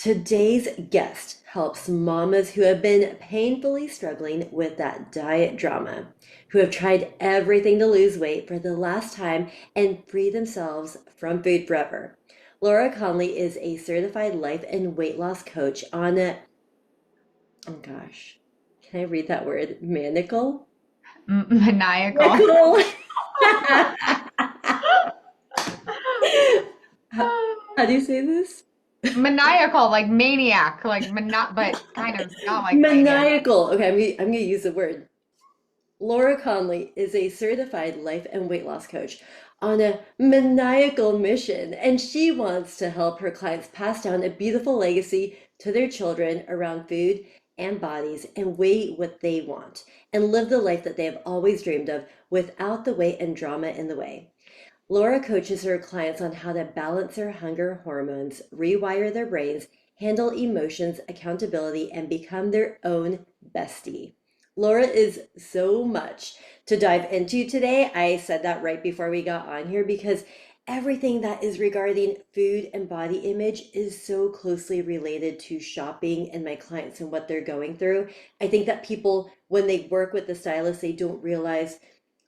Today's guest helps mamas who have been painfully struggling with that diet drama, who have tried everything to lose weight for the last time and free themselves from food forever. Laura Conley is a certified life and weight loss coach on a, oh gosh, can I read that word? Maniacal? Maniacal. Maniacal. how, how do you say this? Maniacal, like maniac, but kind of not like maniac. Maniacal. Okay, I'm gonna use the word. Laura Conley is a certified life and weight loss coach on a maniacal mission, and she wants to help her clients pass down a beautiful legacy to their children around food and bodies and weigh what they want and live the life that they have always dreamed of without the weight and drama in the way. Laura coaches her clients on how to balance their hunger hormones, rewire their brains, handle emotions, accountability, and become their own bestie. Laura is so much to dive into today. I said that right before we got on here because everything that is regarding food and body image is so closely related to shopping and my clients and what they're going through. I think that people, when they work with the stylist, they don't realize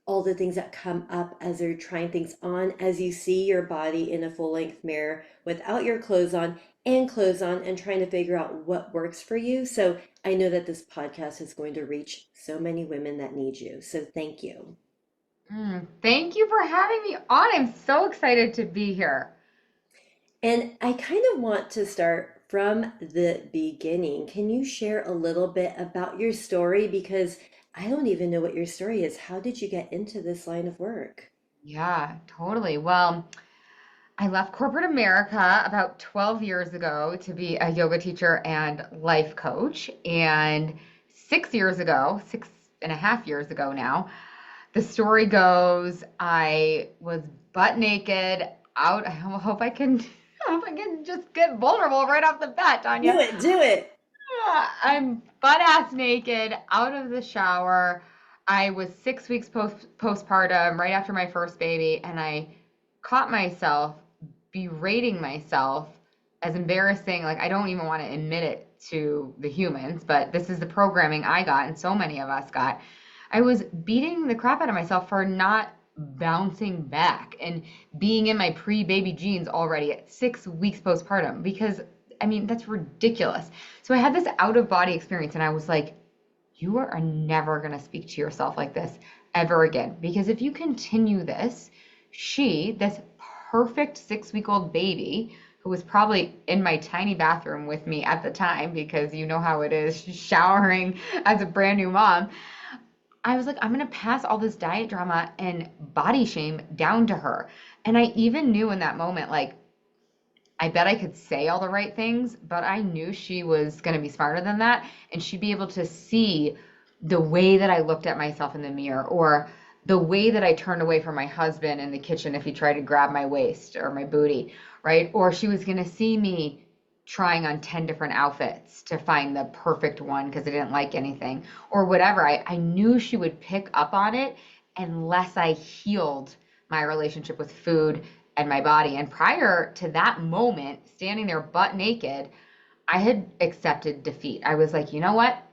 all the things that come up as they're trying things on, as you see your body in a full length mirror without your clothes on and clothes on and trying to figure out what works for you. So I know that this podcast is going to reach so many women that need you. So thank you. Thank you for having me on. I'm so excited to be here. And I kind of want to start from the beginning. Can you share a little bit about your story? Because I don't even know what your story is. How did you get into this line of work? Yeah, totally. Well, I left corporate America about 12 years ago to be a yoga teacher and life coach. And 6 years ago, 6.5 years ago now, the story goes I was butt naked out. I hope I can, I hope I can just get vulnerable right off the bat, Do Tanya. it, do it. I'm butt ass naked out of the shower. I was 6 weeks postpartum, right after my first baby, and I caught myself berating myself as embarrassing. Like, I don't even want to admit it to the humans, but this is the programming I got, and so many of us got. I was beating the crap out of myself for not bouncing back and being in my pre-baby jeans already at 6 weeks postpartum because I mean, that's ridiculous. So I had this out of body experience and I was like, you are never going to speak to yourself like this ever again. Because if you continue this, this perfect 6 week old baby, who was probably in my tiny bathroom with me at the time, because you know how it is showering as a brand new mom, I was like, I'm going to pass all this diet drama and body shame down to her. And I even knew in that moment, like, I bet I could say all the right things, but I knew she was going to be smarter than that. And she'd be able to see the way that I looked at myself in the mirror or the way that I turned away from my husband in the kitchen if he tried to grab my waist or my booty, right? Or she was going to see me trying on 10 different outfits to find the perfect one because I didn't like anything or whatever. I knew she would pick up on it unless I healed my relationship with food and my body. And prior to that moment, standing there butt naked, I had accepted defeat. I was like, you know what?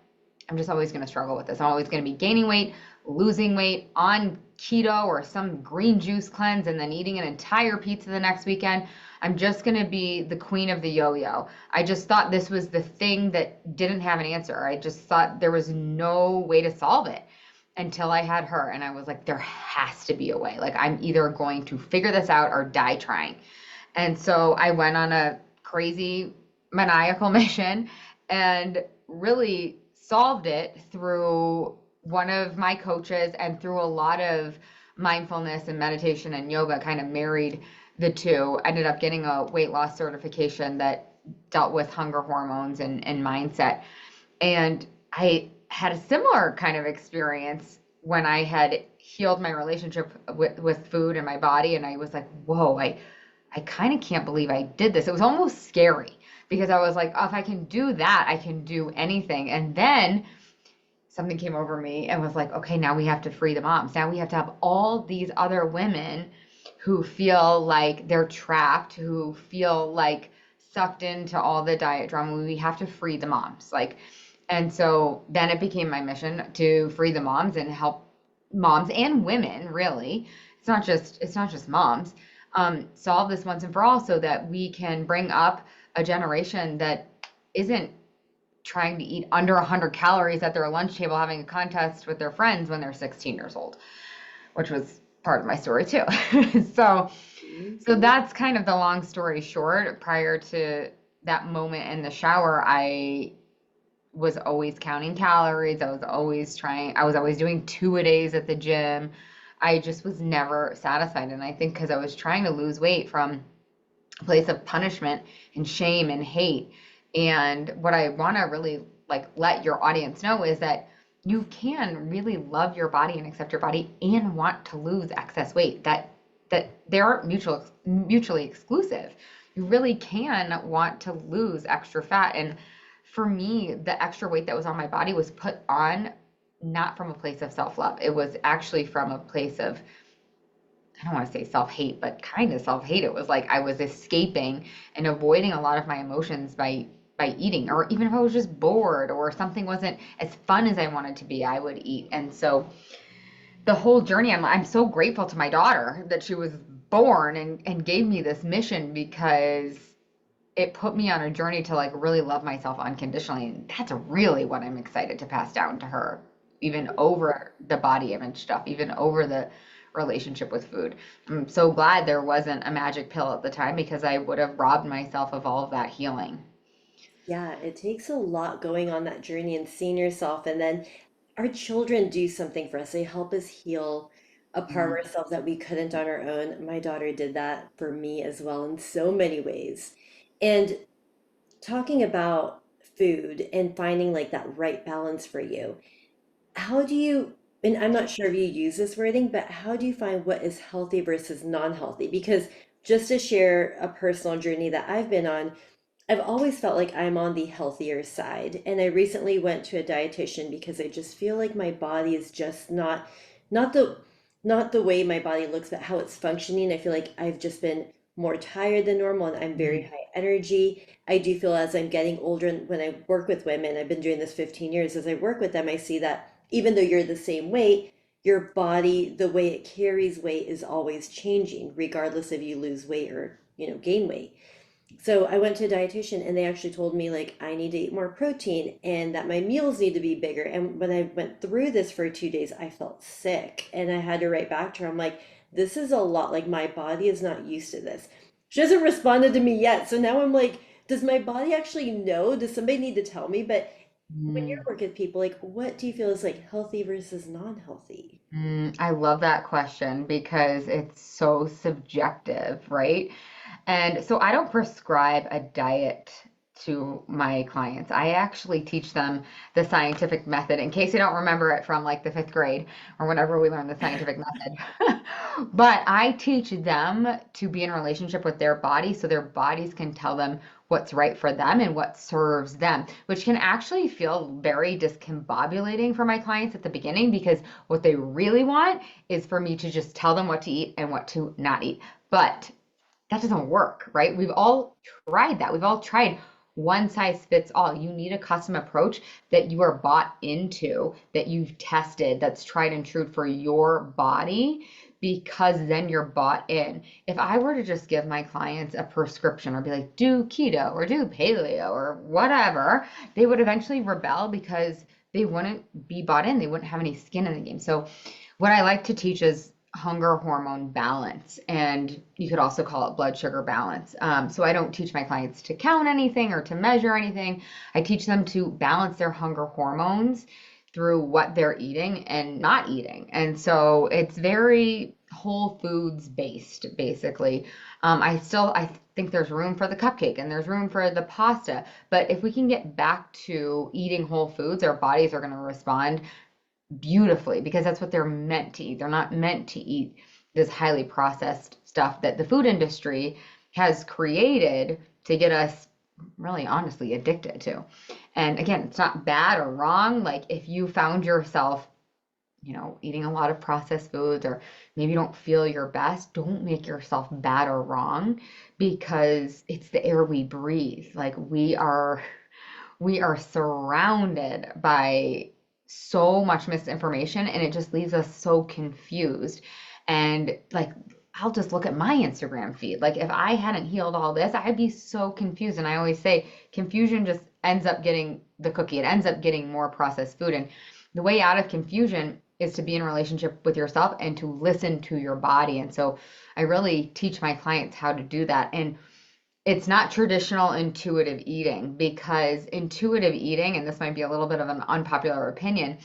I'm just always going to struggle with this. I'm always going to be gaining weight, losing weight on keto or some green juice cleanse, and then eating an entire pizza the next weekend. I'm just going to be the queen of the yo-yo. I just thought this was the thing that didn't have an answer. I just thought there was no way to solve it until I had her. And I was like, there has to be a way. Like, I'm either going to figure this out or die trying. And so I went on a crazy maniacal mission and really solved it through one of my coaches and through a lot of mindfulness and meditation and yoga, kind of married the two. Ended up getting a weight loss certification that dealt with hunger hormones and mindset. And I had a similar kind of experience when I had healed my relationship with food and my body. And I was like, whoa, I kind of can't believe I did this. It was almost scary because I was like, oh, if I can do that, I can do anything. And then something came over me and was like, okay, now we have to free the moms. Now we have to have all these other women who feel like they're trapped, who feel like sucked into all the diet drama. We have to free the moms. Like, and so then it became my mission to free the moms and help moms and women, really. It's not just moms. Solve this once and for all so that we can bring up a generation that isn't trying to eat under 100 calories at their lunch table having a contest with their friends when they're 16 years old, which was part of my story too. so so Mhm. that's kind of the long story short. Prior to that moment in the shower, I was always counting calories. I was always doing 2-a-days at the gym. I just was never satisfied. And I think because I was trying to lose weight from a place of punishment and shame and hate. And what I want to really like let your audience know is that you can really love your body and accept your body and want to lose excess weight. That they aren't mutually exclusive. You really can want to lose extra fat. And for me, the extra weight that was on my body was put on not from a place of self-love. It was actually from a place of, I don't want to say self-hate, but kind of self-hate. It was like I was escaping and avoiding a lot of my emotions by eating, or even if I was just bored or something wasn't as fun as I wanted to be, I would eat. And so the whole journey, I'm so grateful to my daughter that she was born and gave me this mission, because it put me on a journey to like really love myself unconditionally. And that's really what I'm excited to pass down to her, even over the body image stuff, even over the relationship with food. I'm so glad there wasn't a magic pill at the time, because I would have robbed myself of all of that healing. Yeah, it takes a lot going on that journey and seeing yourself. And then our children do something for us. They help us heal a part of Mm, ourselves that we couldn't on our own. My daughter did that for me as well in so many ways. And talking about food and finding like that right balance for you, how do you, and I'm not sure if you use this wording, but how do you find what is healthy versus non-healthy? Because just to share a personal journey that I've been on, I've always felt like I'm on the healthier side. And I recently went to a dietitian because I just feel like my body is just not the not the way my body looks, but how it's functioning. I feel like I've just been more tired than normal and I'm very mm, high energy. I do feel as I'm getting older and when I work with women, I've been doing this 15 years, as I work with them, I see that even though you're the same weight, your body, the way it carries weight is always changing, regardless if you lose weight or, gain weight. So I went to a dietitian and they actually told me like I need to eat more protein and that my meals need to be bigger. And when I went through this for 2 days, I felt sick and I had to write back to her. I'm like, this is a lot. Like my body is not used to this. She hasn't responded to me yet. So now I'm like, does my body actually know? Does somebody need to tell me? But when you're mm, working with people, like what do you feel is like healthy versus non-healthy? I love that question because it's so subjective, right? And so I don't prescribe a diet to my clients. I actually teach them the scientific method in case they don't remember it from like the fifth grade or whenever we learned the scientific method. But I teach them to be in relationship with their body so their bodies can tell them what's right for them and what serves them, which can actually feel very discombobulating for my clients at the beginning, because what they really want is for me to just tell them what to eat and what to not eat. But that doesn't work, right? We've all tried that. We've all tried one size fits all. You need a custom approach that you are bought into, that you've tested, that's tried and true for your body, because then you're bought in. If I were to just give my clients a prescription or be like, do keto or do paleo or whatever, they would eventually rebel because they wouldn't be bought in. They wouldn't have any skin in the game. So what I like to teach is hunger hormone balance, and you could also call it blood sugar balance. So I don't teach my clients to count anything or to measure anything. I teach them to balance their hunger hormones through what they're eating and not eating. And so it's very whole foods based, basically. I think there's room for the cupcake and there's room for the pasta. But if we can get back to eating whole foods, our bodies are going to respond beautifully, because that's what they're meant to eat. They're not meant to eat this highly processed stuff that the food industry has created to get us really honestly addicted to. And again, it's not bad or wrong. Like if you found yourself eating a lot of processed foods, or maybe you don't feel your best, don't make yourself bad or wrong, because it's the air we breathe. Like we are surrounded by so much misinformation, and it just leaves us so confused. And like, I'll just look at my Instagram feed. Like, if I hadn't healed all this, I'd be so confused. And I always say confusion just ends up getting the cookie. It ends up getting more processed food. And the way out of confusion is to be in a relationship with yourself and to listen to your body. And so I really teach my clients how to do that. And it's not traditional intuitive eating, because intuitive eating, and this might be a little bit of an unpopular opinion,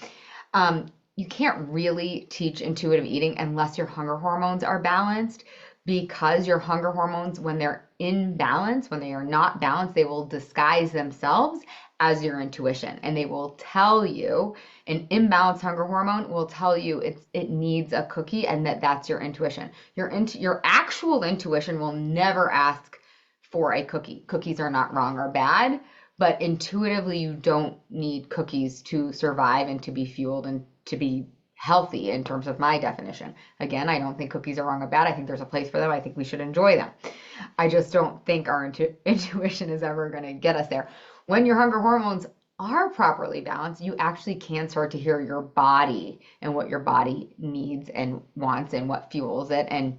you can't really teach intuitive eating unless your hunger hormones are balanced, because your hunger hormones, when they're in balance, when they are not balanced, they will disguise themselves as your intuition, and they will tell you an imbalanced hunger hormone will tell you it needs a cookie, and that's your intuition. Your actual intuition will never ask for a cookie. Cookies are not wrong or bad, but intuitively you don't need cookies to survive and to be fueled and to be healthy in terms of my definition. Again, I don't think cookies are wrong or bad. I think there's a place for them. I think we should enjoy them. I just don't think our intuition is ever going to get us there. When your hunger hormones are properly balanced, you actually can start to hear your body and what your body needs and wants and what fuels it. And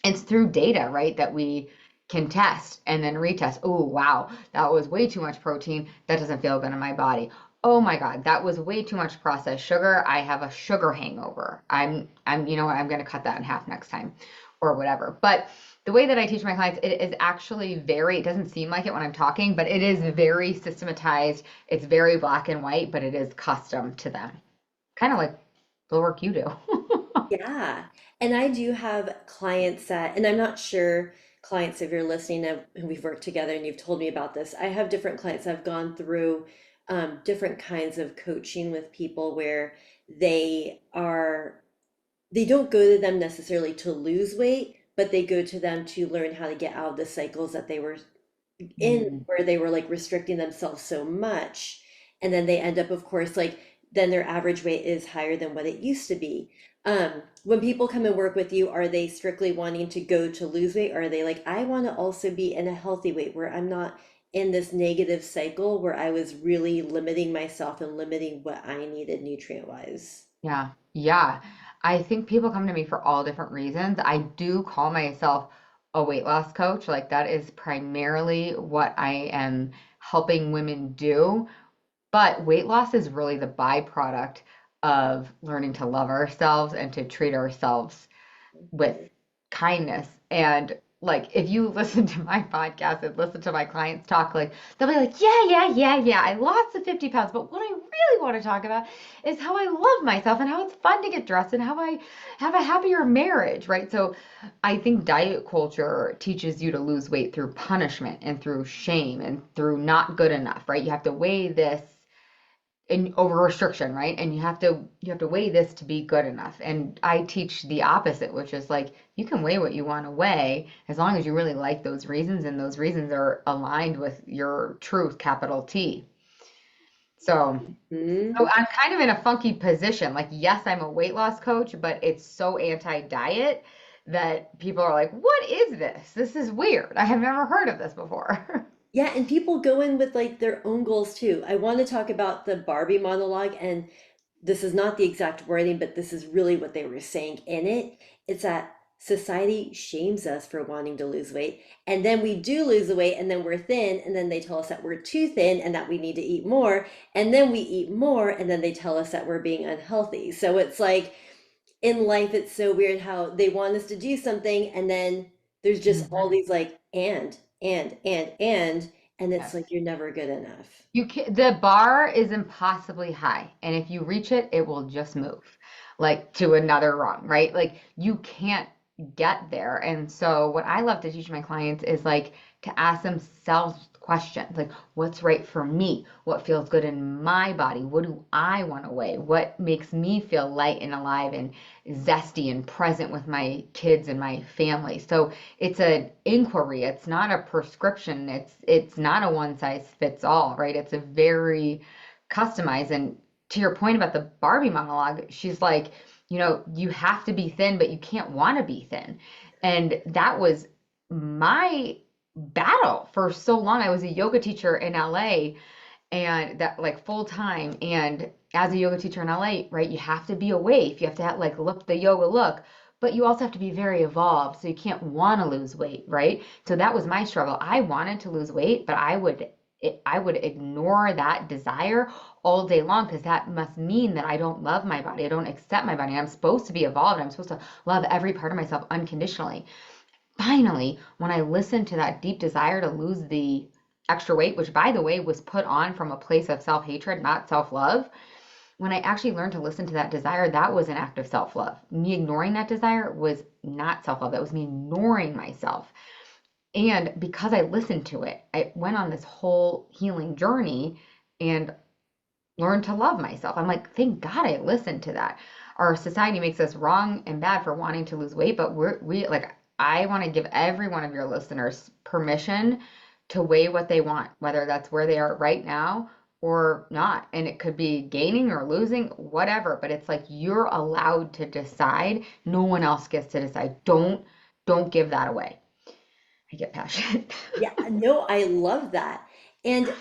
it's through data, right, that we can test and then retest. Oh, wow, that was way too much protein. That doesn't feel good in my body. Oh my God, that was way too much processed sugar. I have a sugar hangover. You know what, I'm going to cut that in half next time, or whatever. But the way that I teach my clients, it is actually it doesn't seem like it when I'm talking, but it is very systematized. It's very black and white, but it is custom to them. Kind of like the work you do. Yeah. And I do have clients that, and I'm not sure, clients, if you're listening and we've worked together and you've told me about this, I have different clients I've gone through different kinds of coaching with people where they are, they don't go to them necessarily to lose weight, but they go to them to learn how to get out of the cycles that they were in, Mm, where they were like restricting themselves so much. And then they end up, of course, like then their average weight is higher than what it used to be. When people come and work with you, are they strictly wanting to go to lose weight? Or are they like, I want to also be in a healthy weight where I'm not in this negative cycle where I was really limiting myself and limiting what I needed nutrient wise? yeah, yeah. I think people come to me for all different reasons. I do call myself a weight loss coach. Like, that is primarily what I am helping women do. But weight loss is really the byproduct of learning to love ourselves and to treat ourselves with kindness. And like, if you listen to my podcast and listen to my clients talk, like, they'll be like, yeah, yeah, yeah, yeah, I lost the 50 pounds. But what I really want to talk about is how I love myself and how it's fun to get dressed and how I have a happier marriage, right? So I think diet culture teaches you to lose weight through punishment and through shame and through not good enough, right? You have to weigh this in over restriction, right? And you have to weigh this to be good enough. And I teach the opposite, which is like, you can weigh what you want to weigh as long as you really like those reasons and those reasons are aligned with your truth, capital T. So, Hmm. so I'm kind of in a funky position. Like, yes, I'm a weight loss coach, but it's so anti-diet that people are like, what is this? This is weird. I have never heard of this before. Yeah, and people go in with like their own goals too. I want to talk about the Barbie monologue, and this is not the exact wording, but this is really what they were saying in it. It's that society shames us for wanting to lose weight, and then we do lose the weight, and then we're thin, and then they tell us that we're too thin and that we need to eat more, and then we eat more, and then they tell us that we're being unhealthy. So it's like in life, it's so weird how they want us to do something, and then there's just all Mhm. these like and it's Yes. like you're never good enough. The bar is impossibly high, and if you reach it, it will just move like to another rung, right? Like, you can't get there. And so what I love to teach my clients is like to ask themselves questions like, what's right for me? What feels good in my body? What do I want to weigh? What makes me feel light and alive and zesty and present with my kids and my family? So it's an inquiry. It's not a prescription. It's not a one size fits all, right? It's a very customized. And to your point about the Barbie monologue, she's like, you have to be thin, but you can't want to be thin. And that was my battle for so long. I was a yoga teacher in LA, and that like full time. And as a yoga teacher in LA, right, you have to be a waif. You have to have, like look the yoga look, but you also have to be very evolved. So you can't want to lose weight, right? So that was my struggle. I wanted to lose weight, but I would ignore that desire all day long because that must mean that I don't love my body. I don't accept my body. I'm supposed to be evolved. I'm supposed to love every part of myself unconditionally. Finally, when I listened to that deep desire to lose the extra weight, which by the way was put on from a place of self hatred, not self love, when I actually learned to listen to that desire, that was an act of self love. Me ignoring that desire was not self love, that was me ignoring myself. And because I listened to it, I went on this whole healing journey and learned to love myself. I'm like, thank God I listened to that. Our society makes us wrong and bad for wanting to lose weight, but we like, I want to give every one of your listeners permission to weigh what they want, whether that's where they are right now or not. And it could be gaining or losing, whatever, but it's like you're allowed to decide. No one else gets to decide. Don't give that away. I get passionate. Yeah, no, I love that. And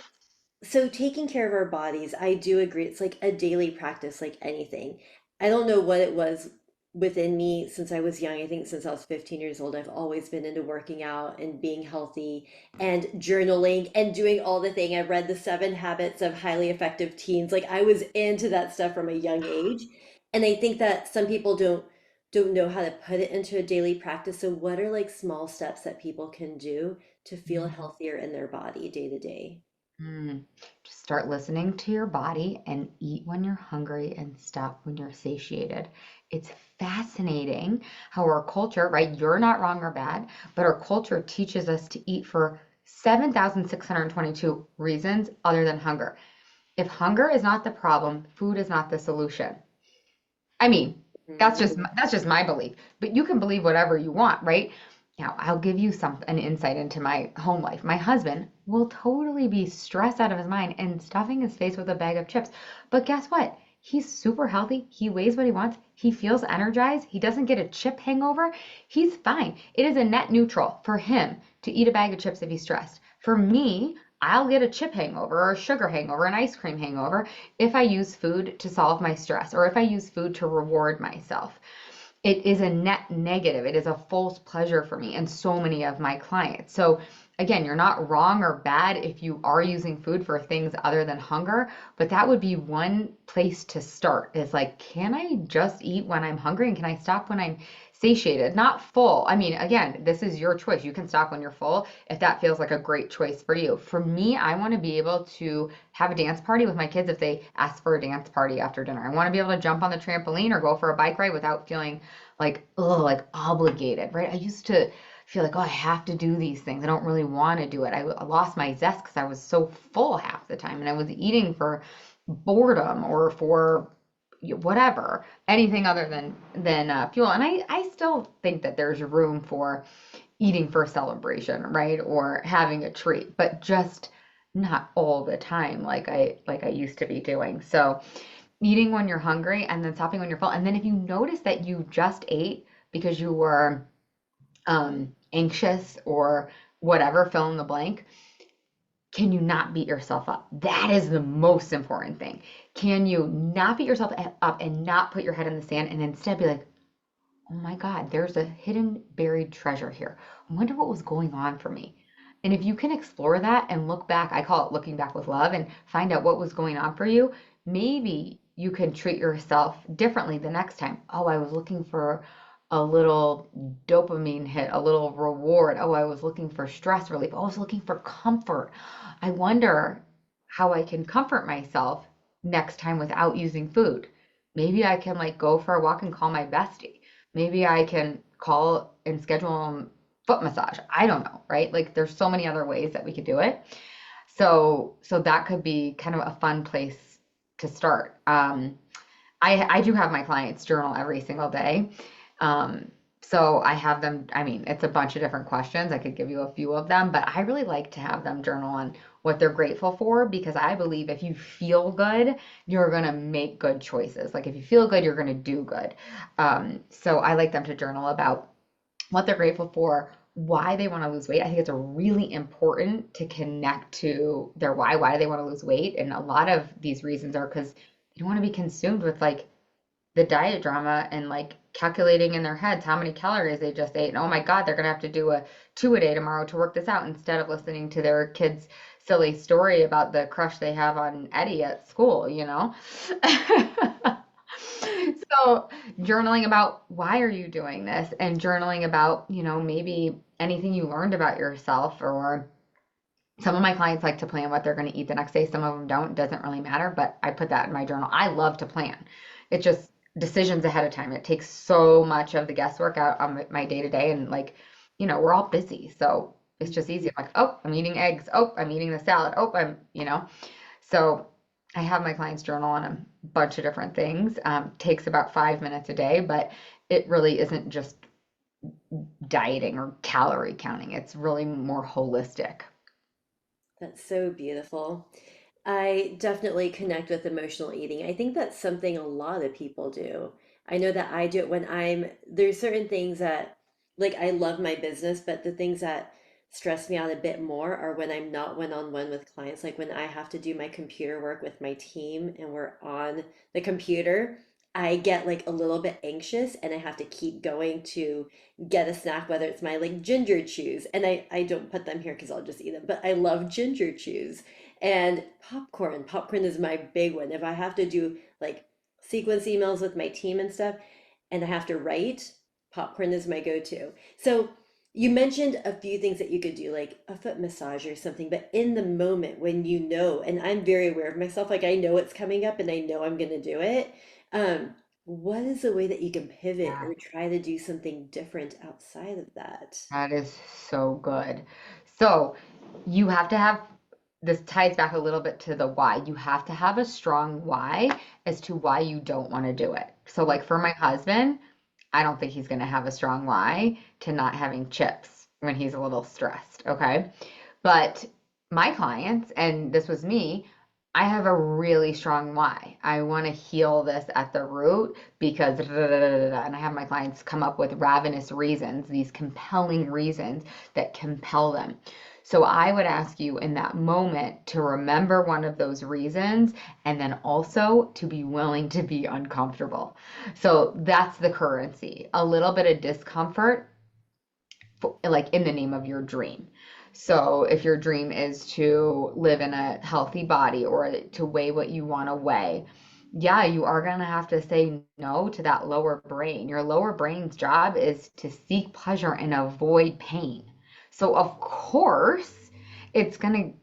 so taking care of our bodies, I do agree. It's like a daily practice, like anything. I don't know what it was within me since I was young. I think since I was 15 years old, I've always been into working out and being healthy and journaling and doing all the thing. I read the 7 Habits of Highly Effective Teens. Like I was into that stuff from a young age. And I think that some people don't know how to put it into a daily practice. So what are like small steps that people can do to feel healthier in their body day to day? Mm. Just start listening to your body and eat when you're hungry and stop when you're satiated. It's fascinating how our culture, right? You're not wrong or bad, but our culture teaches us to eat for 7,622 reasons other than hunger. If hunger is not the problem, food is not the solution. I mean, that's just my belief. But you can believe whatever you want, right? Now, I'll give you an insight into my home life. My husband will totally be stressed out of his mind and stuffing his face with a bag of chips. But guess what? He's super healthy. He weighs what he wants. He feels energized. He doesn't get a chip hangover. He's fine. It is a net neutral for him to eat a bag of chips if he's stressed. For me, I'll get a chip hangover or a sugar hangover, an ice cream hangover if I use food to solve my stress or if I use food to reward myself. It is a net negative. It is a false pleasure for me and so many of my clients. So again, you're not wrong or bad if you are using food for things other than hunger, but that would be one place to start is like, can I just eat when I'm hungry and can I stop when I'm satiated? Not full. I mean, again, this is your choice. You can stop when you're full if that feels like a great choice for you. For me, I want to be able to have a dance party with my kids if they ask for a dance party after dinner. I want to be able to jump on the trampoline or go for a bike ride without feeling like, oh, like obligated, right? I used to feel like, oh, I have to do these things. I don't really want to do it. I lost my zest because I was so full half the time and I was eating for boredom or for whatever, anything other than fuel. And I still think that there's room for eating for celebration, right? Or having a treat, but just not all the time like I used to be doing. So eating when you're hungry and then stopping when you're full. And then if you notice that you just ate because you were anxious or whatever, fill in the blank, can you not beat yourself up? That is the most important thing. Can you not beat yourself up and not put your head in the sand and instead be like, oh my God, there's a hidden buried treasure here. I wonder what was going on for me. And if you can explore that and look back, I call it looking back with love and find out what was going on for you, maybe you can treat yourself differently the next time. Oh, I was looking for a little dopamine hit, a little reward. Oh, I was looking for stress relief. Oh, I was looking for comfort. I wonder how I can comfort myself next time without using food. Maybe I can like go for a walk and call my bestie. Maybe I can call and schedule a foot massage. I don't know, right? Like there's so many other ways that we could do it. So that could be kind of a fun place to start. I do have my clients journal every single day. Um, So I have them, I mean, it's a bunch of different questions. I could give you a few of them, but I really like to have them journal on what they're grateful for because I believe if you feel good, you're going to make good choices. Like if you feel good, you're going to do good. So I like them to journal about what they're grateful for, why they want to lose weight. I think it's a really important to connect to their why do they want to lose weight? And a lot of these reasons are because they don't want to be consumed with like the diet drama and like calculating in their heads how many calories they just ate. And oh my God, they're gonna have to do a two a day tomorrow to work this out instead of listening to their kid's silly story about the crush they have on Eddie at school, you know? So journaling about why are you doing this and journaling about, maybe anything you learned about yourself or some of my clients like to plan what they're going to eat the next day. Some of them don't. It doesn't really matter, but I put that in my journal. I love to plan. It's just decisions ahead of time. It takes so much of the guesswork out on my day to day. And like, we're all busy. So it's just easy. I'm like, oh, I'm eating eggs. Oh, I'm eating the salad. Oh, So I have my clients journal on a bunch of different things. Takes about 5 minutes a day, but it really isn't just dieting or calorie counting. It's really more holistic. That's so beautiful. I definitely connect with emotional eating. I think that's something a lot of people do. I know that I do it when there's certain things that, like, I love my business, but the things that stress me out a bit more are when I'm not one-on-one with clients, like when I have to do my computer work with my team and we're on the computer. I get like a little bit anxious and I have to keep going to get a snack, whether it's my like ginger chews. And I don't put them here because I'll just eat them, but I love ginger chews. And popcorn. Popcorn is my big one. If I have to do like sequence emails with my team and stuff, and I have to write, popcorn is my go-to. So you mentioned a few things that you could do, like a foot massage or something, but in the moment when you know, and I'm very aware of myself, like I know it's coming up and I know I'm going to do it. What is the way that you can pivot Yeah. or try to do something different outside of that? That is so good. So you have to have this ties back a little bit to the why. You have to have a strong why as to why you don't want to do it. So, like for my husband, I don't think he's going to have a strong why to not having chips when he's a little stressed. Okay. But my clients, and this was me, I have a really strong why. I want to heal this at the root because, da, da, da, da, da, and I have my clients come up with ravenous reasons, these compelling reasons that compel them. So I would ask you in that moment to remember one of those reasons and then also to be willing to be uncomfortable. So that's the currency. A little bit of discomfort, like in the name of your dream. So if your dream is to live in a healthy body or to weigh what you want to weigh, yeah, you are going to have to say no to that lower brain. Your lower brain's job is to seek pleasure and avoid pain. So of course, it's going to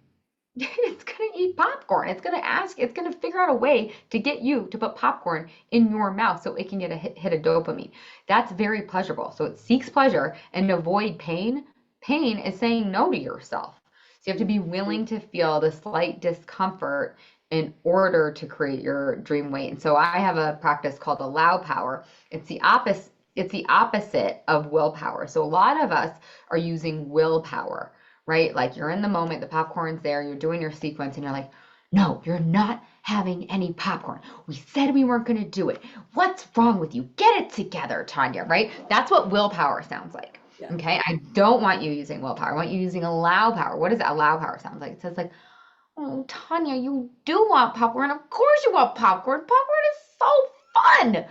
it's going to eat popcorn. It's going to ask, it's going to figure out a way to get you to put popcorn in your mouth so it can get a hit of dopamine. That's very pleasurable. So it seeks pleasure and avoid pain. Pain is saying no to yourself. So you have to be willing to feel the slight discomfort in order to create your dream weight. And so I have a practice called allow power. It's the opposite of willpower. So a lot of us are using willpower, right? Like you're in the moment, the popcorn's there, you're doing your sequence, and you're like, no, you're not having any popcorn. We said we weren't going to do it. What's wrong with you? Get it together, Tannya, right? That's what willpower sounds like. Yeah. Okay. I don't want you using willpower. I want you using allow power. What does allow power sound like? It says like, oh, Tannya, you do want popcorn. Of course you want popcorn. Popcorn is so fun.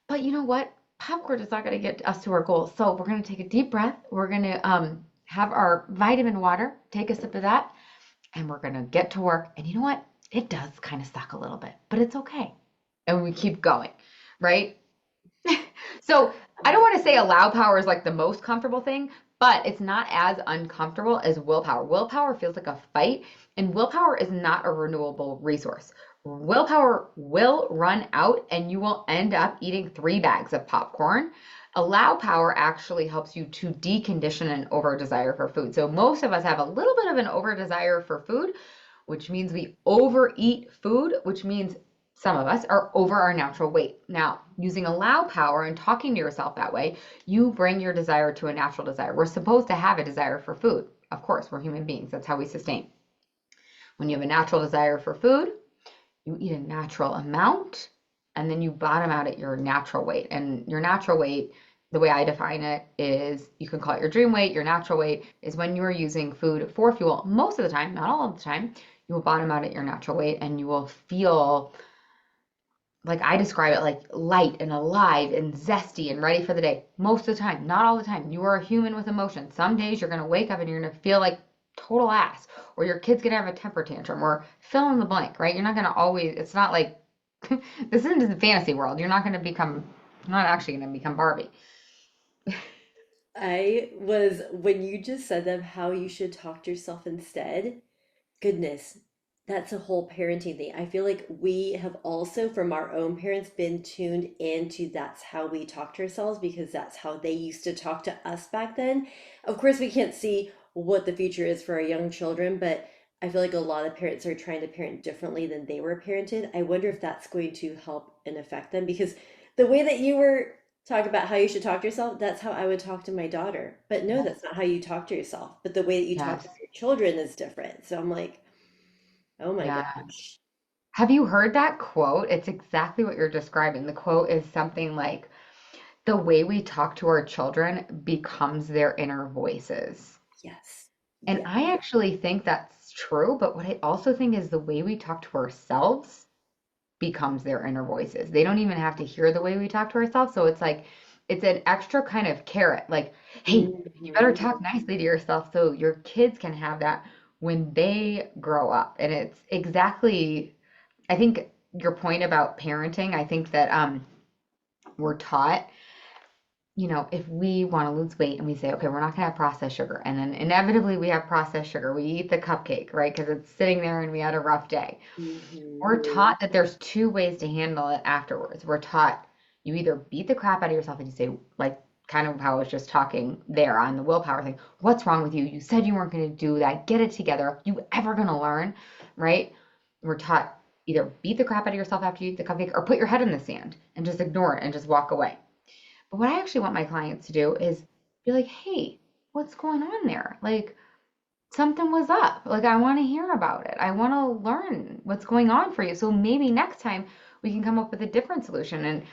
But you know what? Popcorn is not going to get us to our goal. So we're going to take a deep breath. We're going to have our vitamin water, take a sip of that, and we're going to get to work. And you know what? It does kind of suck a little bit, but it's okay. And we keep going, right? So I don't want to say allow power is like the most comfortable thing, but it's not as uncomfortable as willpower. Willpower feels like a fight, and willpower is not a renewable resource. Willpower will run out, and you will end up eating 3 bags of popcorn. Allow power actually helps you to decondition an over desire for food. So most of us have a little bit of an over desire for food, which means we overeat food, which means some of us are over our natural weight. Now, using allow power and talking to yourself that way, you bring your desire to a natural desire. We're supposed to have a desire for food. Of course, we're human beings. That's how we sustain. When you have a natural desire for food, you eat a natural amount and then you bottom out at your natural weight. And your natural weight, the way I define it, is you can call it your dream weight. Your natural weight is when you are using food for fuel. Most of the time, not all of the time, you will bottom out at your natural weight and you will feel, like I describe it, like light and alive and zesty and ready for the day. Most of the time, not all the time. You are a human with emotion. Some days you're going to wake up and you're going to feel like total ass, or your kid's going to have a temper tantrum, or fill in the blank, right? You're not going to always, it's not like, this isn't the fantasy world. You're not actually going to become Barbie. When you just said them, how you should talk to yourself instead, goodness, that's a whole parenting thing. I feel like we have also, from our own parents, been tuned into that's how we talk to ourselves because that's how they used to talk to us back then. Of course, we can't see what the future is for our young children, but I feel like a lot of parents are trying to parent differently than they were parented. I wonder if that's going to help and affect them because the way that you were talking about how you should talk to yourself, that's how I would talk to my daughter. But no, Yes. that's not how you talk to yourself. But the way that you talk to Yes. your children is different. So I'm like, oh my Yeah. gosh. Have you heard that quote? It's exactly what you're describing. The quote is something like, the way we talk to our children becomes their inner voices. Yes. And Yes. I actually think that's true, but what I also think is the way we talk to ourselves becomes their inner voices. They don't even have to hear the way we talk to ourselves. So it's like, it's an extra kind of carrot, like, hey, you better Mhm. talk nicely to yourself so your kids can have that when they grow up. And it's exactly, I think your point about parenting, I think that we're taught, if we want to lose weight and we say, okay, we're not going to have processed sugar, and then inevitably we have processed sugar, we eat the cupcake, right? Because it's sitting there and we had a rough day. Mhm. We're taught that there's two ways to handle it afterwards. We're taught you either beat the crap out of yourself and you say, like, kind of how I was just talking there on the willpower thing. What's wrong with you? You said you weren't going to do that. Get it together. Are you ever going to learn? Right? We're taught either beat the crap out of yourself after you eat the cupcake or put your head in the sand and just ignore it and just walk away. But what I actually want my clients to do is be like, hey, what's going on there? Like, something was up. Like, I want to hear about it. I want to learn what's going on for you. So maybe next time we can come up with a different solution. And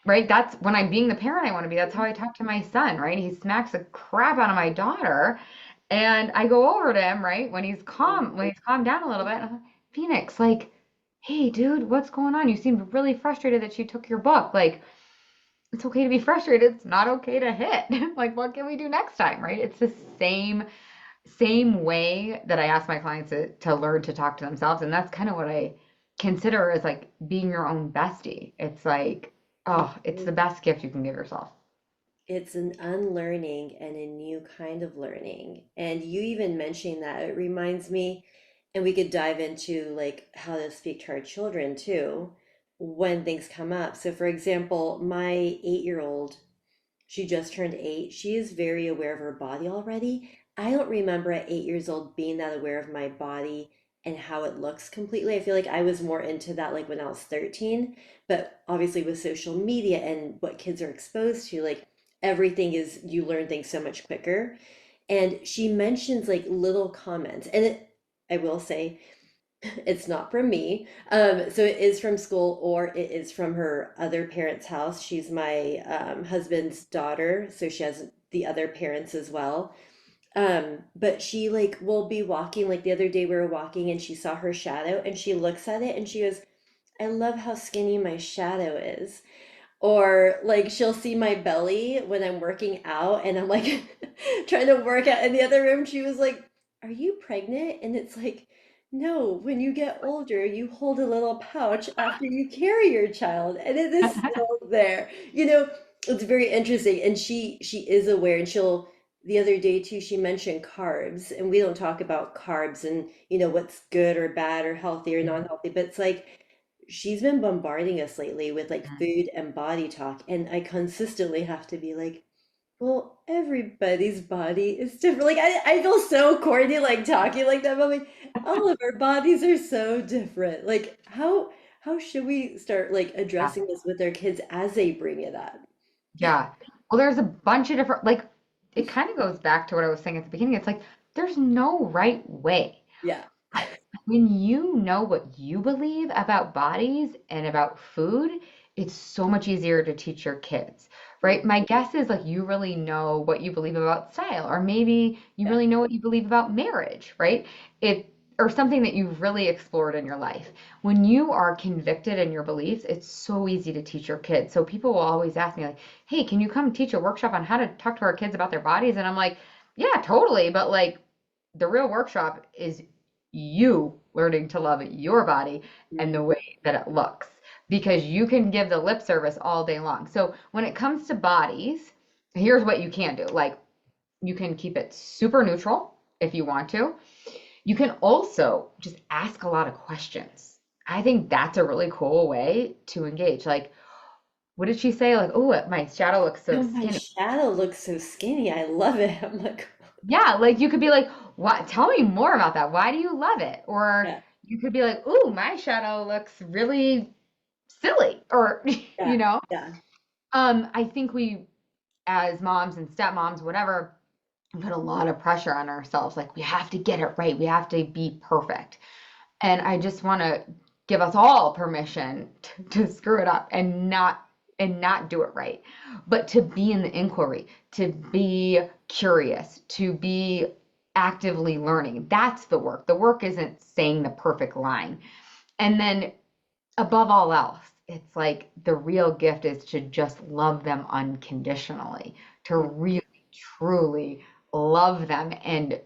right, that's when I'm being the parent I want to be. That's how I talk to my son, right? He smacks the crap out of my daughter. And I go over to him, right, when he's calmed down a little bit. And I'm like, Phoenix, like, hey, dude, what's going on? You seemed really frustrated that she took your book. Like, it's okay to be frustrated. It's not okay to hit. Like, what can we do next time, right? It's the same way that I ask my clients to learn to talk to themselves. And that's kind of what I consider as like being your own bestie. It's like, oh, it's the Mhm. best gift you can give yourself. It's an unlearning and a new kind of learning. And you even mentioning that, it reminds me, and we could dive into like how to speak to our children too when things come up. So, for example, my 8-year-old, she just turned 8. She is very aware of her body already. I don't remember at 8 years old being that aware of my body and how it looks completely. I feel like I was more into that like when I was 13. But obviously, with social media and what kids are exposed to, like everything is, you learn things so much quicker. And she mentions like little comments. I will say, it's not from me. So it is from school or it is from her other parents' house. She's my husband's daughter, so she has the other parents as well. But she like will be walking, like the other day we were walking and she saw her shadow and she looks at it and she goes, I love how skinny my shadow is. Or like she'll see my belly when I'm working out and I'm like trying to work out in the other room. She was like, are you pregnant? And it's like, no, when you get older, you hold a little pouch after you carry your child, and it is still there. It's very interesting. And she is aware, and she'll the other day too, she mentioned carbs, and we don't talk about carbs and what's good or bad or healthy or non-healthy, but it's like she's been bombarding us lately with like food and body talk, and I consistently have to be like, well, everybody's body is different. Like I feel so corny like talking like that, but I'm like, all of our bodies are so different. Like how should we start like Yeah. addressing this with their kids as they bring it up? Yeah. Well, there's a bunch of different, like, it kind of goes back to what I was saying at the beginning. It's like, there's no right way. Yeah. When you know what you believe about bodies and about food, it's so much easier to teach your kids, right? My guess is like you really know what you believe about style, or maybe you Yeah. really know what you believe about marriage, right? It or something that you've really explored in your life. When you are convicted in your beliefs, it's so easy to teach your kids. So people will always ask me like, "Hey, can you come teach a workshop on how to talk to our kids about their bodies?" And I'm like, "Yeah, totally, but like the real workshop is you learning to love your body and the Mm. way that it looks because you can give the lip service all day long. So when it comes to bodies, here's what you can do. Like you can keep it super neutral if you want to. You can also just ask a lot of questions. I think that's a really cool way to engage. Like, what did she say? Like, oh, my shadow looks so Oh, my skinny. shadow looks so skinny. I love it. I'm like, Yeah, like you could be like, "What? Tell me more about that. Why do you love it?" Or yeah, you could be like, "Ooh, my shadow looks really silly." Or, you yeah, know, yeah. I think we, as moms and stepmoms, whatever, put a lot of pressure on ourselves. Like we have to get it right. We have to be perfect. And I just want to give us all permission to screw it up and not do it right, but to be in the inquiry, to be curious, to be actively learning. That's the work. The work isn't saying the perfect line. And then above all else, it's like the real gift is to just love them unconditionally, to Mm. really truly love them and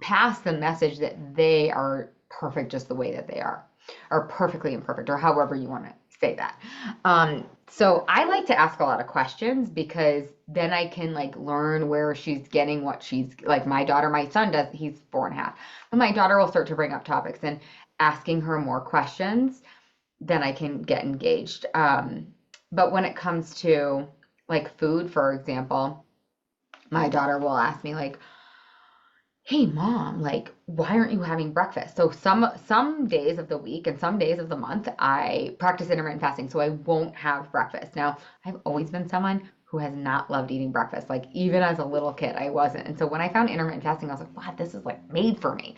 pass the message that they are perfect just the way that they are, or perfectly imperfect, or however you want to say that. So I like to ask a lot of questions because then I can like learn where she's getting what she's like. My daughter, my son does, he's 4.5, but my daughter will start to bring up topics and asking her more questions, then I can get engaged. But when it comes to like food, for example, my daughter will ask me like, hey mom, like why aren't you having breakfast? So some days of the week and some days of the month I practice intermittent fasting, so I won't have breakfast. Now I've always been someone who has not loved eating breakfast, like even as a little kid I wasn't. And so when I found intermittent fasting I was like, wow, this is like made for me.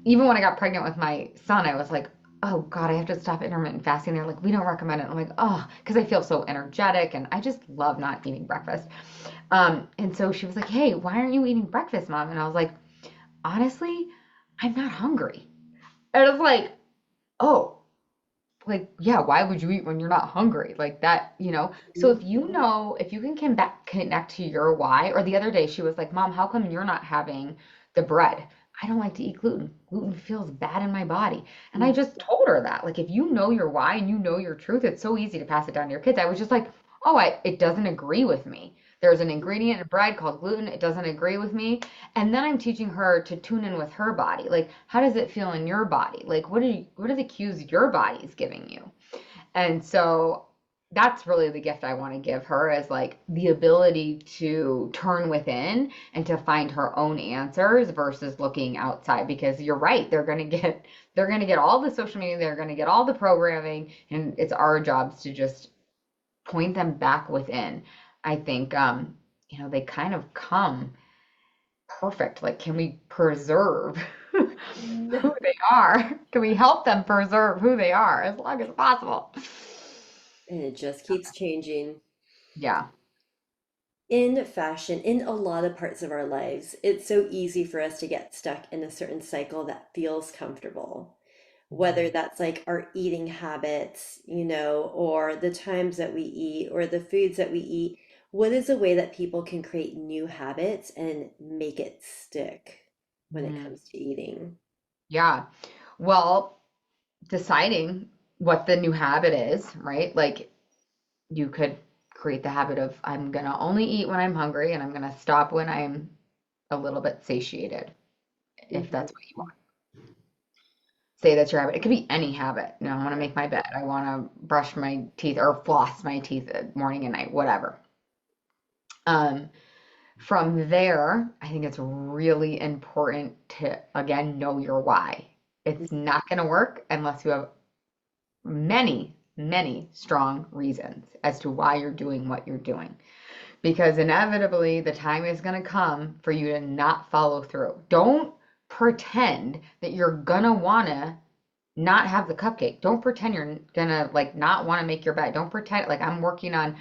Even when I got pregnant with my son I was like, oh god, I have to stop intermittent fasting. They're like, we don't recommend it. I'm like, oh, because I feel so energetic and I just love not eating breakfast. And so she was like, hey, why aren't you eating breakfast, mom? And I was like, honestly, I'm not hungry. And it's like, oh, like, yeah, why would you eat when you're not hungry? Like that, you know? So if you know, if you can come back, connect to your why, or the other day she was like, Mom, how come you're not having the bread? I don't like to eat gluten. Gluten feels bad in my body. And I Mm. just told her that. Like, if you know your why and you know your truth, it's so easy to pass it down to your kids. I was just like, oh, it doesn't agree with me. There's an ingredient in bread called gluten. It doesn't agree with me. And then I'm teaching her to tune in with her body. Like, how does it feel in your body? Like, what are the cues your body is giving you? And so that's really the gift I want to give her is like the ability to turn within and to find her own answers versus looking outside because you're right, they're going to get all the social media, they're going to get all the programming and it's our jobs to just point them back within. I think you know, they kind of come perfect. Like, can we preserve who they are? Can we help them preserve who they are as long as possible? And it just keeps changing. Yeah. In fashion, in a lot of parts of our lives, it's so easy for us to get stuck in a certain cycle that feels comfortable. Whether that's like our eating habits, or the times that we eat or the foods that we eat. What is a way that people can create new habits and make it stick when it Mm, comes to eating? yeah. Well, deciding what the new habit is, right? Like you could create the habit of I'm gonna only eat when I'm hungry and I'm gonna stop when I'm a little bit satiated, if Hmm. that's what you want. Say that's your habit. It could be any habit. You know, I want to make my bed. I want to brush my teeth or floss my teeth morning and night, whatever. Um, from there, I think it's really important to, again, know your why. It's not going to work unless you have many, many strong reasons as to why you're doing what you're doing. Because inevitably, the time is going to come for you to not follow through. Don't pretend that you're going to want to not have the cupcake. Don't pretend you're going to like not want to make your bed. Don't pretend like I'm working on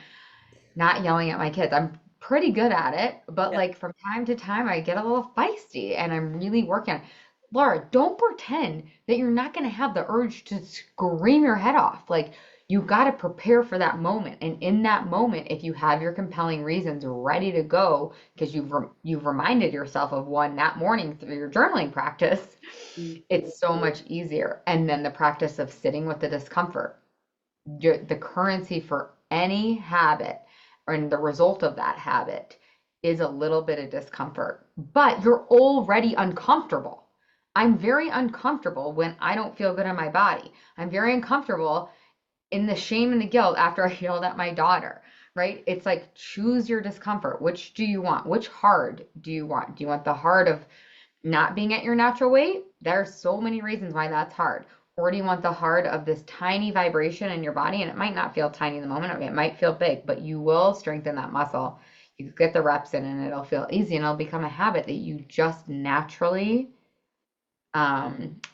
not yelling at my kids. I'm pretty good at it, but Yep. like from time to time I get a little feisty and I'm really working on it. Laura, don't pretend that you're not going to have the urge to scream your head off. Like you got to prepare for that moment. And in that moment, if you have your compelling reasons ready to go because you've reminded yourself of one that morning through your journaling practice, Mhm. it's so much easier. And then the practice of sitting with the discomfort, the currency for any habit and the result of that habit is a little bit of discomfort, but you're already uncomfortable. I'm very uncomfortable when I don't feel good in my body. I'm very uncomfortable in the shame and the guilt after I yelled at my daughter, right? It's like choose your discomfort. Which do you want? Which hard do you want? Do you want the hard of not being at your natural weight? There are so many reasons why that's hard. Or do you want the hard of this tiny vibration in your body? And it might not feel tiny in the moment, it might feel big, but you will strengthen that muscle. You get the reps in and it'll feel easy and it'll become a habit that you just naturally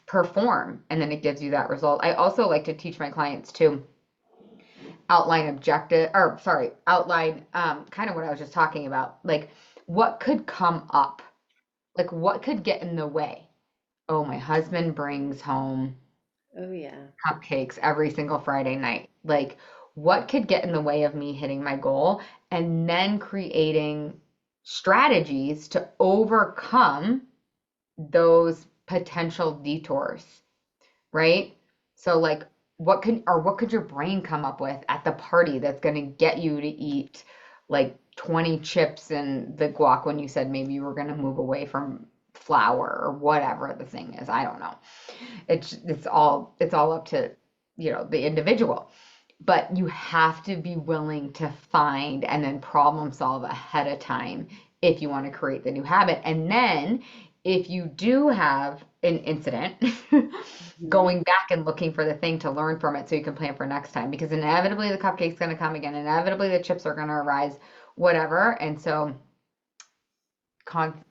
perform. And then it gives you that result. I also like to teach my clients to outline objective, or sorry, outline kind of what I was just talking about. Like what could come up? Like what could get in the way? Oh, my husband brings home Oh yeah. cupcakes every single Friday night. Like, what could get in the way of me hitting my goal? And then creating strategies to overcome those potential detours, right? So, like, what could your brain come up with at the party that's going to get you to eat like 20 chips and the guac when you said maybe you were going to move away from flour or whatever the thing is. I don't know. It's all up to, the individual. But you have to be willing to find and then problem solve ahead of time if you want to create the new habit. And then if you do have an incident, Mhm. going back and looking for the thing to learn from it so you can plan for next time because inevitably the cupcake's going to come again, inevitably the chips are going to arise, whatever. And so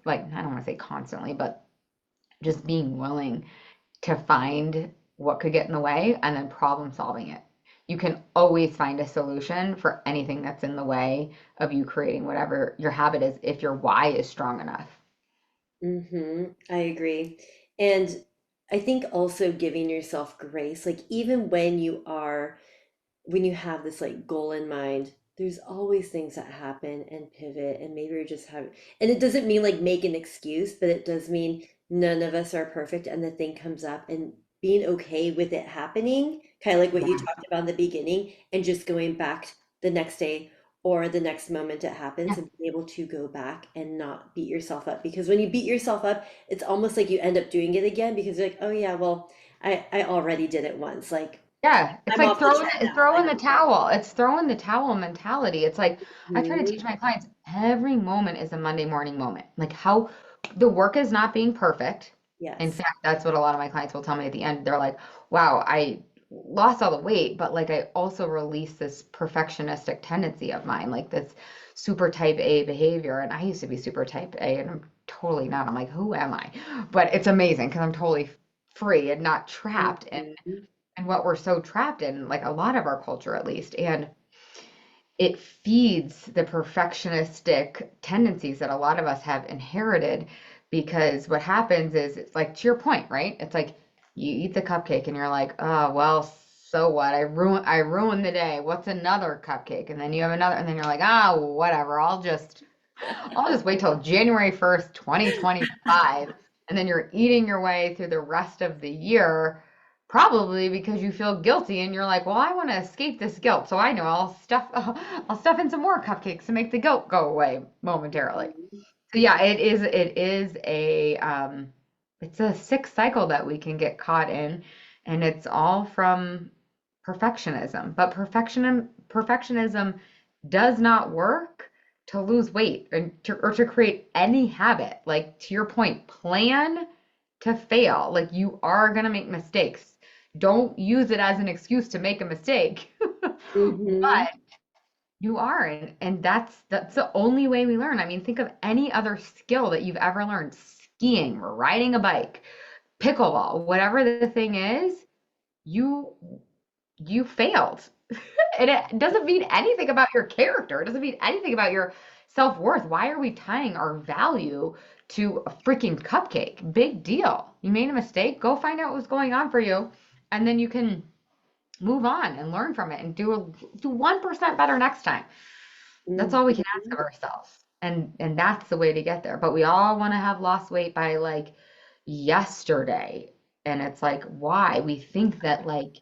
like I don't want to say constantly, but just being willing to find what could get in the way and then problem solving it. You can always find a solution for anything that's in the way of you creating whatever your habit is if your why is strong enough. I agree. And I think also giving yourself grace, like even when you have this like goal in mind, there's always things that happen and pivot, and maybe you're just having, and it doesn't mean like make an excuse, but it does mean none of us are perfect, and the thing comes up, and being okay with it happening, kind of like what you Yeah. talked about in the beginning, and just going back the next day or the next moment it happens, Yeah. and being able to go back and not beat yourself up. Because when you beat yourself up, it's almost like you end up doing it again because you're like, oh yeah, well, I already did it once. Like Yeah, it's I'm like off the tread now. throwing Like, the towel. It's throwing the towel mentality. It's like I try to mhm. teach my clients every moment is a Monday morning moment. Like how the work is not being perfect. In Yes. fact, that's what a lot of my clients will tell me at the end. They're like, "Wow, I lost all the weight, but like I also released this perfectionistic tendency of mine, like this super type A behavior." And I used to be super type A, and I'm totally not. I'm like, "Who am I?" But it's amazing because I'm totally free and not trapped Mhm. and what we're so trapped in, like a lot of our culture at least. And it feeds the perfectionistic tendencies that a lot of us have inherited because what happens is it's like to your point, right? It's like you eat the cupcake and you're like, oh well, so what? I ruined the day. What's another cupcake? And then you have another, and then you're like, ah, whatever. I'll just wait till January 1st, 2025. And then you're eating your way through the rest of the year, probably because you feel guilty and you're like, well, I want to escape this guilt. So I know I'll stuff in some more cupcakes to make the guilt go away momentarily. Mhm. So yeah, it's a sick cycle that we can get caught in, and it's all from perfectionism. But perfectionism does not work to lose weight or to create any habit. Like to your point, plan to fail. Like you are gonna make mistakes. Don't use it as an excuse to make a mistake. Mm-hmm. But you are, and that's the only way we learn. I mean, think of any other skill that you've ever learned, skiing, riding a bike, pickleball, whatever the thing is, you you failed. And it doesn't mean anything about your character. It doesn't mean anything about your self-worth. Why are we tying our value to a freaking cupcake? Big deal. You made a mistake, go find out what's going on for you, and then you can move on and learn from it and do 1% better next time. That's all we can ask Mm-hmm. of ourselves. And that's the way to get there. But we all want to have lost weight by like yesterday. And it's like, why? We think that like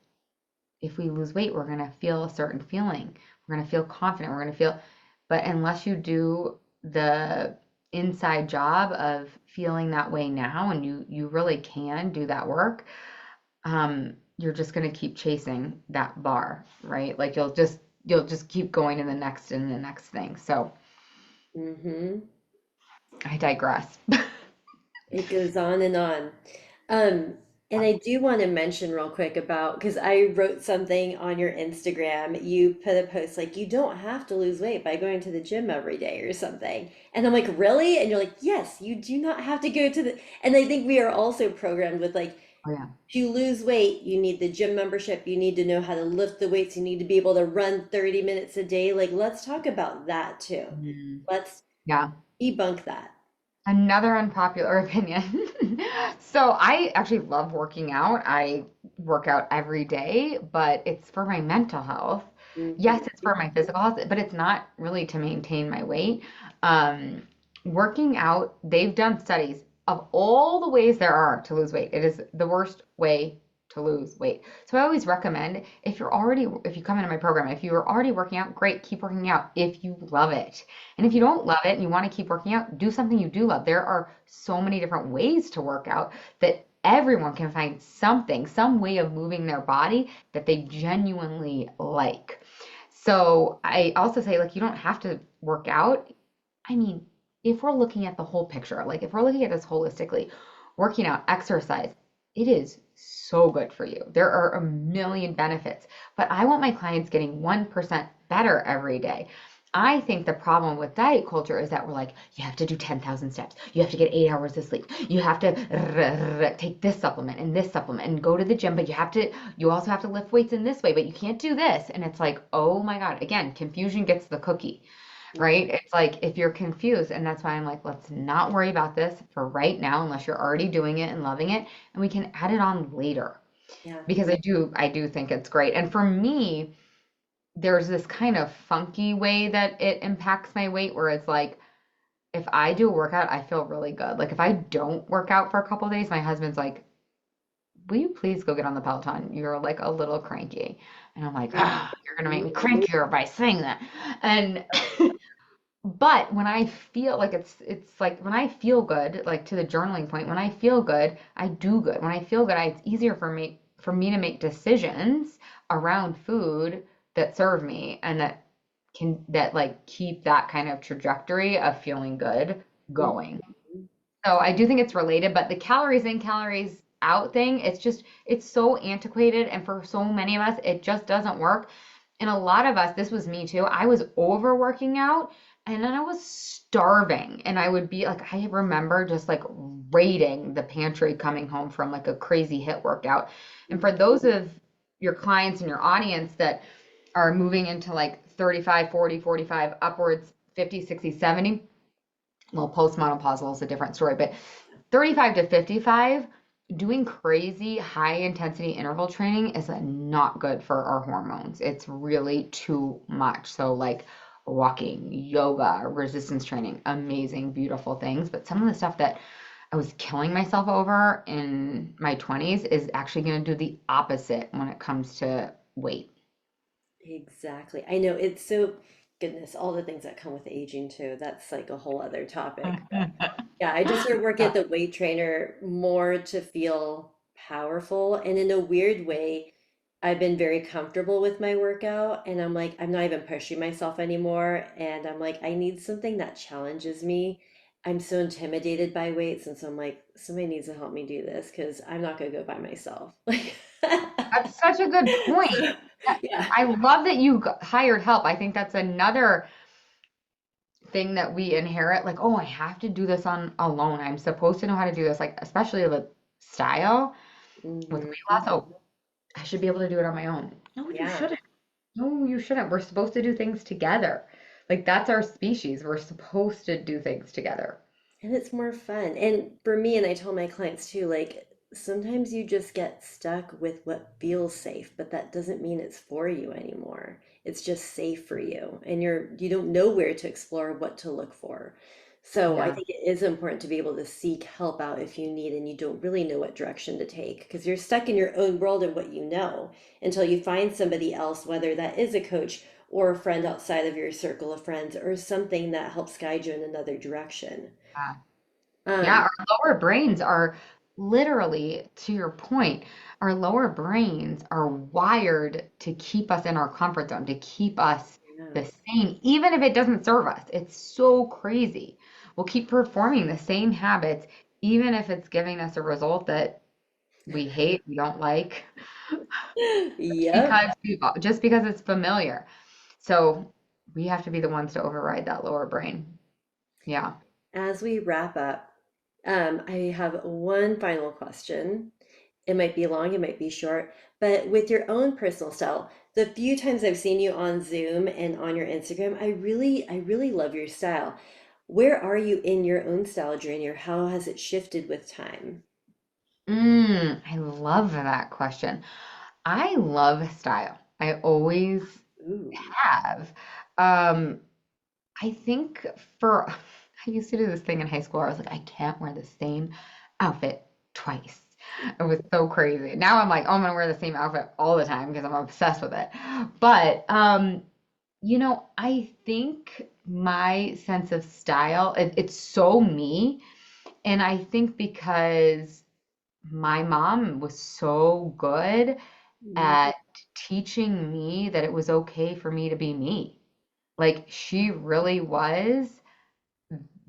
if we lose weight, we're going to feel a certain feeling. We're going to feel confident. We're going to feel, but unless you do the inside job of feeling that way now, and you really can do that work, you're just going to keep chasing that bar, right? Like you'll just keep going to the next and the next thing. So Mm-hmm. I digress. It goes on and on. Um, and I do want to mention real quick about because I wrote something on your Instagram. You put a post like you don't have to lose weight by going to the gym every day or something. And I'm like, really? And you're like, yes, you do not have to go to the. And I think we are also programmed with like, Oh yeah. to lose weight, you need the gym membership, you need to know how to lift the weights, you need to be able to run 30 minutes a day. Like, let's talk about that too. Mhm. Let's Yeah. debunk that. Another unpopular opinion. So I actually love working out. I work out every day, but it's for my mental health. Yes, it's Hmm. for my physical health, but it's not really to maintain my weight. Um, Working out, they've done studies of all the ways there are to lose weight. It is the worst way to lose weight. So I always recommend if you come into my program, if you're already working out, great, keep working out if you love it. And if you don't love it and you want to keep working out, do something you do love. There are so many different ways to work out that everyone can find something, some way of moving their body that they genuinely like. So I also say, like, you don't have to work out. I mean, if we're looking at the whole picture, like if we're looking at this holistically, working out, exercise, it is so good for you. There are a million benefits, but I want my clients getting 1% better every day. I think the problem with diet culture is that we're like, you have to do 10,000 steps. You have to get 8 hours of sleep. You have to take this supplement and this supplement and go to the gym, but you also have to lift weights in this way, but you can't do this. And it's like, oh my God, again, confusion gets the cookie, right? It's like if you're confused, and that's why I'm like, let's not worry about this for right now, unless you're already doing it and loving it, and we can add it on later. Yeah. Because I do think it's great. And for me, there's this kind of funky way that it impacts my weight where it's like if I do a workout, I feel really good. Like if I don't work out for a couple of days, my husband's like, "Will you please go get on the Peloton? You're like a little cranky." And I'm like, "Ah, you're gonna make me crankier by saying that." And but when I feel like it's like when I feel good, like to the journaling point, when I feel good, I do good. When I feel good, it's easier for me to make decisions around food that serve me and that like keep that kind of trajectory of feeling good going. Mhm. So I do think it's related, but the calories in, calories out thing, it's so antiquated and for so many of us it just doesn't work. And a lot of us, this was me too. I was overworking out and then I was starving. And I would be like, I remember just like raiding the pantry coming home from like a crazy hit workout. And for those of your clients and your audience that are moving into like 35, 40, 45, upwards 50, 60, 70, well, postmenopausal is a different story, but 35 to 55, doing crazy high intensity interval training is not good for our hormones. It's really too much. So, like walking, yoga, resistance training, amazing, beautiful things. But some of the stuff that I was killing myself over in my 20s is actually going to do the opposite when it comes to weight. Exactly. I know it's so goodness, all the things that come with aging too. That's like a whole other topic. But yeah, I just started working at the weight trainer more to feel powerful. And in a weird way, I've been very comfortable with my workout. And I'm like, I'm not even pushing myself anymore. And I'm like, I need something that challenges me. I'm so intimidated by weights. And so I'm like, somebody needs to help me do this because I'm not going to go by myself. Like, such a good point. So, yeah. I love that you hired help. I think that's another thing that we inherit. Like, oh, I have to do this on alone. I'm supposed to know how to do this, like, especially with style, with weight Hmm. loss. Oh, I should be able to do it on my own. No, you Yeah. shouldn't. No, you shouldn't. We're supposed to do things together. Like, that's our species. We're supposed to do things together. And it's more fun. And for me, and I tell my clients too, like sometimes you just get stuck with what feels safe, but that doesn't mean it's for you anymore. It's just safe for you. And you don't know where to explore what to look for. So I Yeah. think it is important to be able to seek help out if you need and you don't really know what direction to take because you're stuck in your own world and what you know until you find somebody else, whether that is a coach or a friend outside of your circle of friends or something that helps guide you in another direction. Yeah. Yeah, Um, our lower brains are literally, to your point, our lower brains are wired to keep us in our comfort zone, to keep us yeah. the same, even if it doesn't serve us. It's so crazy. We'll keep performing the same habits, even if it's giving us a result that we hate, we don't like, Yep. just because it's familiar. So we have to be the ones to override that lower brain. Yeah. As we wrap up, I have one final question. It might be long, it might be short, but with your own personal style, the few times I've seen you on Zoom and on your Instagram, I really love your style. Where are you in your own style journey, or how has it shifted with time? I love that question. I love style. I always Ooh. have. Um, I think for I used to do this thing in high school where I was like, I can't wear the same outfit twice. It was so crazy. Now I'm like, oh, I'm gonna wear the same outfit all the time because I'm obsessed with it. But I think my sense of style, it's so me. And I think because my mom was so good Mhm. at teaching me that it was okay for me to be me. Like she really was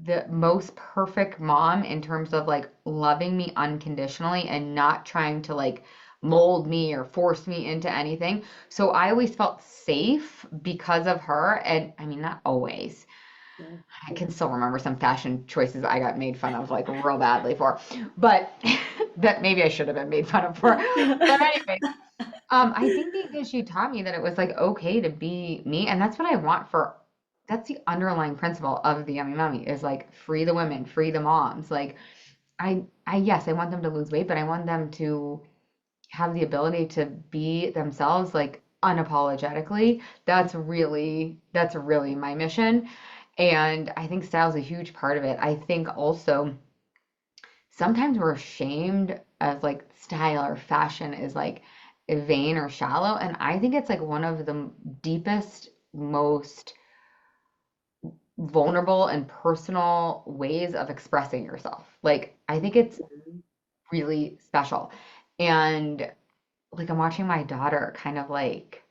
the most perfect mom in terms of like loving me unconditionally and not trying to like mold me or force me into anything. So I always felt safe because of her. And I mean, not always. Yeah. I can still remember some fashion choices I got made fun of like real badly for, but that maybe I should have been made fun of for. But anyway, I think because she taught me that it was like okay to be me, and that's what I want for. That's the underlying principle of the Yummy Mummy is like free the women, free the moms. Like yes, I want them to lose weight, but I want them to have the ability to be themselves like unapologetically. That's really my mission. And I think style is a huge part of it. I think also sometimes we're ashamed of like style or fashion is like vain or shallow. And I think it's like one of the deepest, most vulnerable and personal ways of expressing yourself. Like, I think it's Mhm. really special. And like, I'm watching my daughter kind of like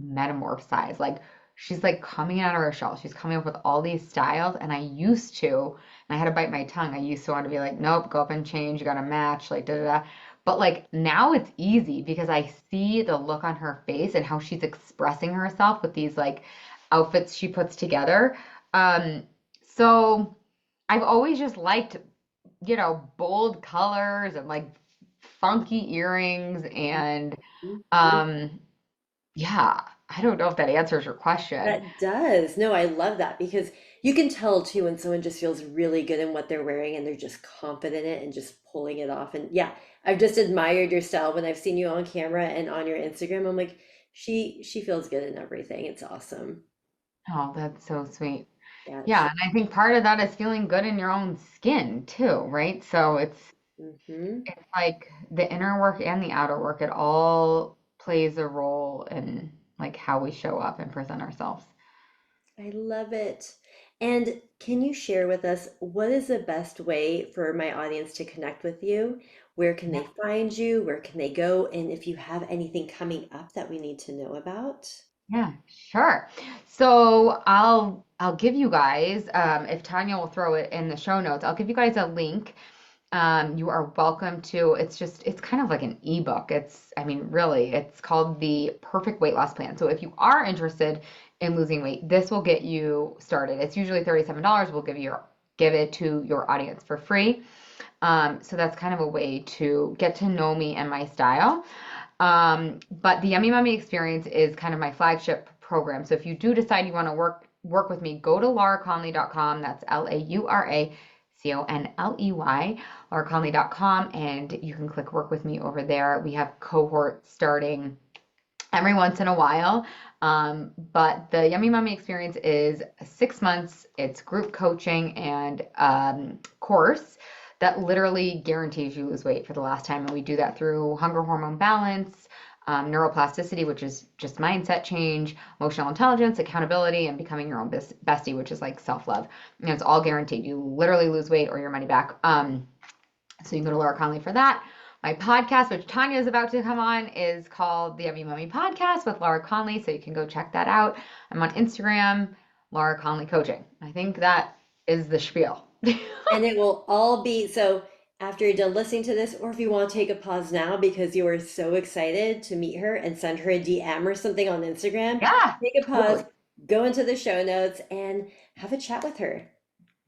metamorphosize. Like she's like coming out of her shell. She's coming up with all these styles. And I used to, and I had to bite my tongue. I used to want to be like, nope, go up and change. You got to match, like da da da. But like now it's easy because I see the look on her face and how she's expressing herself with these like outfits she puts together. Um, so I've always just liked, bold colors and like funky earrings and Mhm. um yeah, I don't know if that answers your question. That does. No, I love that because you can tell too when someone just feels really good in what they're wearing and they're just confident in it and just pulling it off. And yeah, I've just admired your style when I've seen you on camera and on your Instagram. I'm like, she feels good in everything. It's awesome. Oh, that's so sweet. Yeah, Yeah, and I think part of that is feeling good in your own skin too, right? So hmm it's like the inner work and the outer work, it all plays a role in like how we show up and present ourselves. I love it. And can you share with us what is the best way for my audience to connect with you? Where can they find you? Where can they go? And if you have anything coming up that we need to know about? Yeah, sure. So I'll give you guys, if Tanya will throw it in the show notes, I'll give you guys a link You are welcome to. It's kind of like an ebook. I mean, really, it's called the Perfect Weight Loss Plan. So if you are interested in losing weight, this will get you started. It's usually $37. We'll give it to your audience for free. So that's kind of a way to get to know me and my style. But the Yummy Mummy experience is kind of my flagship program. So if you do decide you want to work with me, go to lauraconley.com. That's LauraConley, lauraconley.com, and you can click work with me over there. We have cohorts starting every once in a while. But the Yummy Mummy experience is 6 months. It's group coaching and course that literally guarantees you lose weight for the last time. And we do that through hunger hormone balance, neuroplasticity, which is just mindset change, emotional intelligence, accountability, and becoming your own bestie, which is like self-love. And it's all guaranteed. You literally lose weight or your money back. So you can go to Laura Conley for that. My podcast, which Tannya is about to come on, is called the Yummy Mummy Podcast with Laura Conley. So you can go check that out. I'm on Instagram, Laura Conley Coaching. I think that is the spiel. And it will all be so after you're done listening to this, or if you want to take a pause now because you are so excited to meet her and send her a DM or something on Instagram, Yeah, take a pause, totally. go into the show notes, and have a chat with her.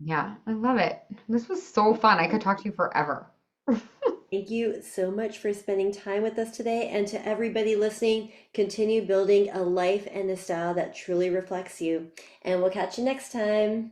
Yeah, I love it. This was so fun. I could talk to you forever. Thank you so much for spending time with us today. And to everybody listening, continue building a life and a style that truly reflects you. And we'll catch you next time.